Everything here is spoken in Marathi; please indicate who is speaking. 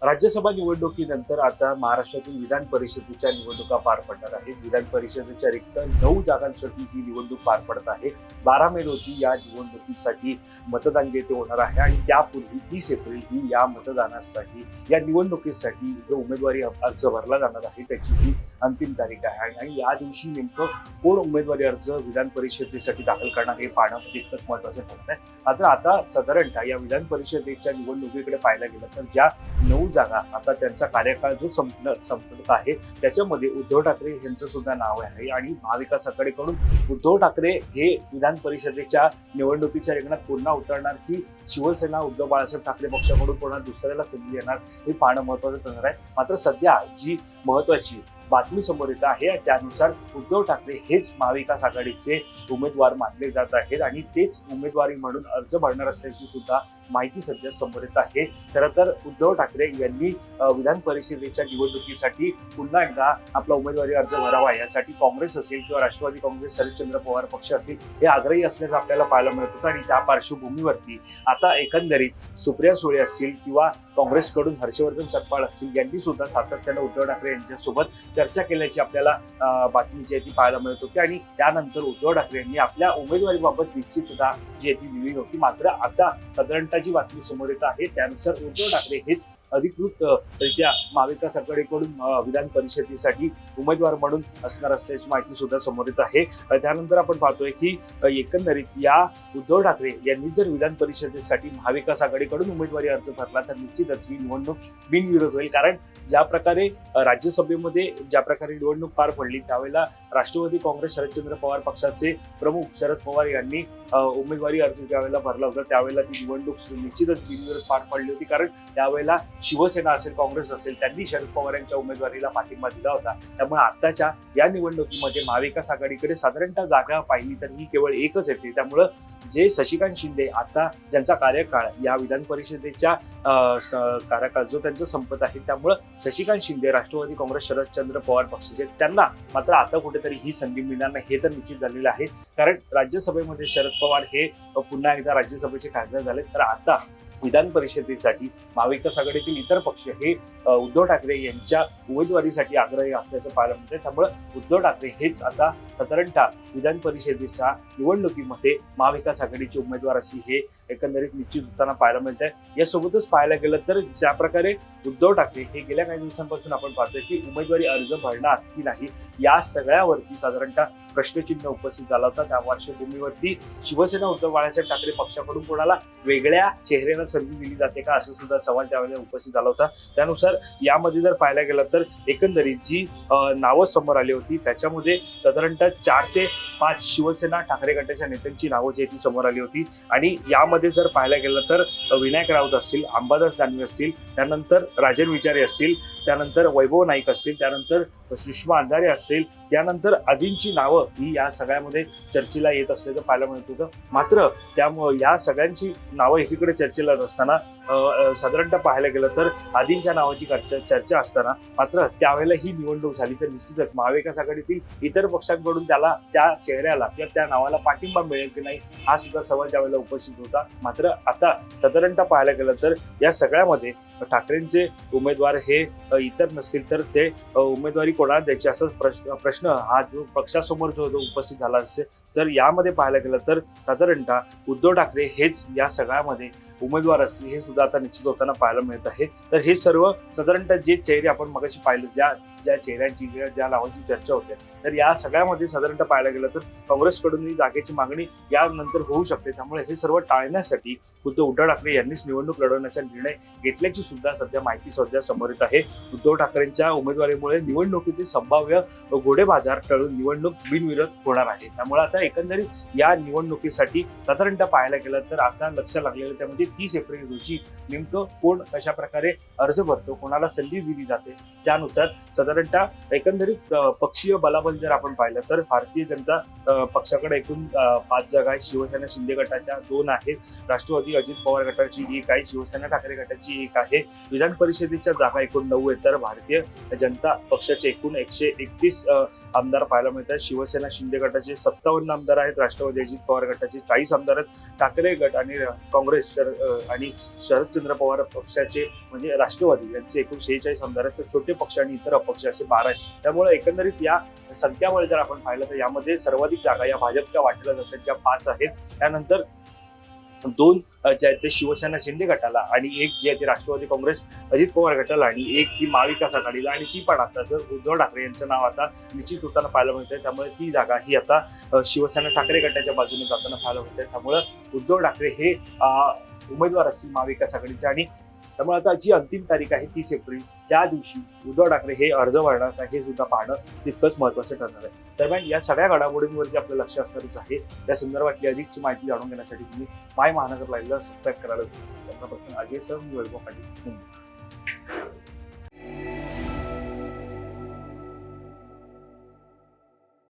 Speaker 1: राज्यसभा निवडणुकीनंतर आता महाराष्ट्रातील विधान परिषदेच्या निवडणुका पार पडणार आहेत. विधान परिषदेच्या रिक्त 9 जागांसाठी ही निवडणूक पार पडत आहे. 12 मे रोजी या निवडणुकीसाठी मतदान जे ते होणार आहे आणि त्यापूर्वी 30 एप्रिल ही या मतदानासाठी या निवडणुकीसाठी जो उमेदवारी अर्ज भरला जाणार आहे त्याची ही अंतिम तारीख आहे. आणि या दिवशी नेमकं कोण उमेदवारी अर्ज विधान परिषदेसाठी दाखल करणार हे पाहणं तितकंच महत्त्वाचं ठरत आहे. मात्र आता साधारणतः या विधान परिषदेच्या निवडणुकीकडे पाहायला गेलं तर ज्या 9 जागा आता त्यांचा कार्यकाळ जो संपत आहे त्याच्यामध्ये उद्धव ठाकरे यांचं सुद्धा नाव आहे आणि महाविकास आघाडीकडून उद्धव ठाकरे हे विधान परिषदेच्या निवडणुकीच्या रिंगणात पुन्हा उतरणार की शिवसेना उद्धव बाळासाहेब ठाकरे पक्षाकडून पुन्हा दुसऱ्याला संधी येणार हे पाहणं महत्त्वाचं ठरणार आहे. मात्र सध्या जी महत्त्वाची बातमी समोर येत आहे त्यानुसार उद्धव ठाकरे हेच महाविकास आघाडीचे उमेदवार मानले जात आहेत आणि तेच उमेदवारी म्हणून अर्ज भरणार असल्याची सुद्धा माहिती सध्या समोर येत आहे. खरं तर उद्धव ठाकरे यांनी विधान परिषदेच्या निवडणुकीसाठी पुन्हा एकदा आपला उमेदवारी अर्ज भरावा यासाठी काँग्रेस असेल किंवा राष्ट्रवादी काँग्रेस शरदचंद्र पवार पक्ष असेल हे आग्रही असल्याचं आपल्याला पाहायला मिळत होतं. आणि त्या पार्श्वभूमीवरती आता एकंदरीत सुप्रिया सुळे असतील किंवा काँग्रेसकडून हर्षवर्धन सपकाळ असतील यांनी सुद्धा सातत्यानं उद्धव ठाकरे यांच्यासोबत चर्चा केल्याची आपल्याला बातमी जी आहे ती पाहायला मिळत होती. आणि त्यानंतर उद्धव ठाकरे यांनी आपल्या उमेदवारीबाबत निश्चितता जी आहे ती दिली नव्हती. मात्र आता साधारणतः जी बातमी समोर येत आहे त्यानुसार उद्धव ठाकरे हेच अधिकृतरित्या महाविकास आघाडीकडून विधान परिषदेसाठी उमेदवार म्हणून असणार असल्याची माहिती सुद्धा समोर येत आहे. त्यानंतर आपण पाहतोय की एकंदरीत या उद्धव ठाकरे यांनी जर विधान परिषदेसाठी महाविकास आघाडीकडून उमेदवारी अर्ज भरला तर निश्चितच ही निवडणूक बिनविरोध होईल. कारण ज्या प्रकारे राज्यसभेमध्ये ज्या प्रकारे निवडणूक पार पडली त्यावेळेला राष्ट्रवादी काँग्रेस शरदचंद्र पवार पक्षाचे प्रमुख शरद पवार यांनी उमेदवारी अर्ज ज्यावेळेला भरला होता त्यावेळेला ती निवडणूक निश्चितच बिनविरोध पार पडली होती. कारण त्यावेळेला शिवसेना असेल काँग्रेस असेल त्यांनी शरद पवार यांच्या उमेदवारीला पाठिंबा दिला होता. त्यामुळे आताच्या या निवडणुकीमध्ये महाविकास आघाडीकडे साधारणतः जागा पाहिली तर ही केवळ एकच येते. त्यामुळं जे शशिकांत शिंदे आता ज्यांचा कार्यकाळ या विधान परिषदेच्या कार्यकाळ जो त्यांचा संपत आहे त्यामुळं शशिकांत शिंदे राष्ट्रवादी काँग्रेस शरदचंद्र पवार पक्षाचे त्यांना मात्र आता कुठेतरी ही संधी मिळणार नाही हे तर निश्चित झालेलं आहे. कारण राज्यसभेमध्ये शरद पवार हे पुन्हा एकदा राज्यसभेचे खासदार झाले तर आता विधान परिषदेसाठी महाविकास आघाडीतील इतर पक्ष हे उद्धव ठाकरे यांच्या उमेदवारीसाठी आग्रही असल्याचं पाहायला मिळतंय. त्यामुळे उद्धव ठाकरे हेच आता साधारणतः विधान परिषदेच्या निवडणुकीमध्ये महाविकास आघाडीचे उमेदवार असतील हे एकंदरीत निश्चित होताना पाहायला मिळत आहे. यासोबतच पाहायला गेलं तर ज्या प्रकारे उद्धव ठाकरे हे गेल्या काही दिवसांपासून आपण पाहतोय की उमेदवारी अर्ज भरणार की नाही या सगळ्यावरती साधारणतः प्रश्नचिन्ह उपस्थित झाला होता. त्या पार्श्वभूमीवरती शिवसेना उद्धव बाळासाहेब ठाकरे पक्षाकडून कोणाला वेगळ्या चेहऱ्यानं संधी दिली जाते का असं सुद्धा सवाल त्यावेळेला उपस्थित झाला होता. त्यानुसार यामध्ये जर पाहायला गेलं तर एकंदरीत जी नावं समोर आली होती त्याच्यामध्ये साधारणतः 4 ते 5 शिवसेना ठाकरे गटाच्या नेत्यांची नावं जी ती समोर आली होती. आणि यामध्ये जर पाहायला गेलं तर विनायक राऊत असतील, अंबादास दानवे असतील, त्यानंतर राजन विचारे असतील, त्यानंतर वैभव नाईक असतील, त्यानंतर सुषमा अंधारे असतील, त्यानंतर आदींची नावं ही या सगळ्यामध्ये चर्चेला येत असल्याचं पाहायला मिळत होतं. मात्र त्यामुळे या सगळ्यांची नावं एकीकडे चर्चेला असताना साधारणतः पाहायला गेलं तर आदींच्या नावाची चर्चा असताना मात्र त्यावेळेला ही निवडणूक झाली तर निश्चितच महाविकास आघाडीतील इतर पक्षांकडून त्याला त्या चेहऱ्याला किंवा त्या नावाला पाठिंबा मिळेल की नाही हा सुद्धा सवाल त्यावेळेला उपस्थित होता. मात्र आता साधारणतः पाहायला गेलं तर या सगळ्यामध्ये ठाकरेंचे उमेदवार हे इतर नसतील तर ते उमेदवारी कोणाला द्यायची असा प्रश्न हा जो पक्षासमोर जो उपस्थित झाला असेल तर यामध्ये पाहायला गेलं तर साधारणतः उद्धव ठाकरे हेच या सगळ्यामध्ये उमेदवार असतील हे सुद्धा आता निश्चित होताना पाहायला मिळत आहे. तर हे सर्व साधारणतः जे चेहरे आपण मगाशी पाहिले ज्या चेहऱ्यांची ज्या नावांची चर्चा होते तर या सगळ्यामध्ये साधारणतः पाहायला गेलं तर काँग्रेसकडून ही जागेची मागणी यानंतर होऊ शकते. त्यामुळे हे सर्व टाळण्यासाठी खुद्द उद्धव ठाकरे यांनीच निवडणूक लढवण्याचा निर्णय घेतल्याची सुद्धा सध्या माहिती सध्या समोर येत आहे. उद्धव ठाकरेंच्या उमेदवारीमुळे निवडणुकीचे संभाव्य घोडेबाजार टळून निवडणूक बिनविरोध होणार आहे. त्यामुळे आता एकंदरीत या निवडणुकीसाठी साधारणतः पाहायला गेलं तर आता लक्ष लागलेलं त्यामध्ये 30 एप्रिल रोजी नेमकं कोण कशा प्रकारे अर्ज भरतो कोणाला संधी दिली जाते त्यानुसार साधारणतः एकंदरीत पक्षीय बलाबल जर आपण पाहिलं तर भारतीय जनता पक्षाकडे एकूण 5 जागा आहेत. शिवसेना शिंदे गटाच्या 2 आहेत, राष्ट्रवादी अजित पवार गटाची 1 आहे, शिवसेना ठाकरे गटाची 1 आहे. विधान परिषदेच्या जागा एकूण 9 आहेत तर भारतीय जनता पक्षाचे एकूण 131 आमदार पाहायला मिळतात. शिवसेना शिंदे गटाचे 57 आमदार आहेत, राष्ट्रवादी अजित पवार गटाचे 40 आमदार आहेत, ठाकरे गट आणि काँग्रेस आणि शरदचंद्र पवार पक्षाचे म्हणजे राष्ट्रवादी यांचे एकूण 46 आमदार आहेत, तर छोटे पक्ष आणि इतर अपक्ष असे 12 आहेत. त्यामुळे एकंदरीत या संख्यामुळे जर आपण पाहिलं तर यामध्ये सर्वाधिक जागा या भाजपच्या वाटेला जातात, ज्या 5 आहेत. त्यानंतर 2 जे आहेत ते शिवसेना शिंदे गटाला आणि 1 जे आहे ते राष्ट्रवादी काँग्रेस अजित पवार गटाला आणि 1 ती महाविकास आघाडीला आणि ती पण आता जर उद्धव ठाकरे यांचं नाव आता निश्चित होताना पाहायला मिळतंय. त्यामुळे ती जागा ही आता शिवसेना ठाकरे गटाच्या बाजूने जाताना पाहायला मिळतंय. त्यामुळे उद्धव ठाकरे हे उमेदवार असतील महाविकास आघाडीचे आणि त्यामुळे आता जी अंतिम तारीख आहे 30 एप्रिल त्या दिवशी उद्धव ठाकरे हे अर्ज भरणार का हे सुद्धा पाहणं तितकंच महत्त्वाचं ठरणार आहे. दरम्यान या सगळ्या घडामोडींवरती आपलं लक्ष असणारच आहे. त्या संदर्भातली अधिकची माहिती जाणून घेण्यासाठी तुम्ही माय महानगर लाईव्हला सबस्क्राईब करायला विसरू नका. अजय सर, मी वैभव पाटील.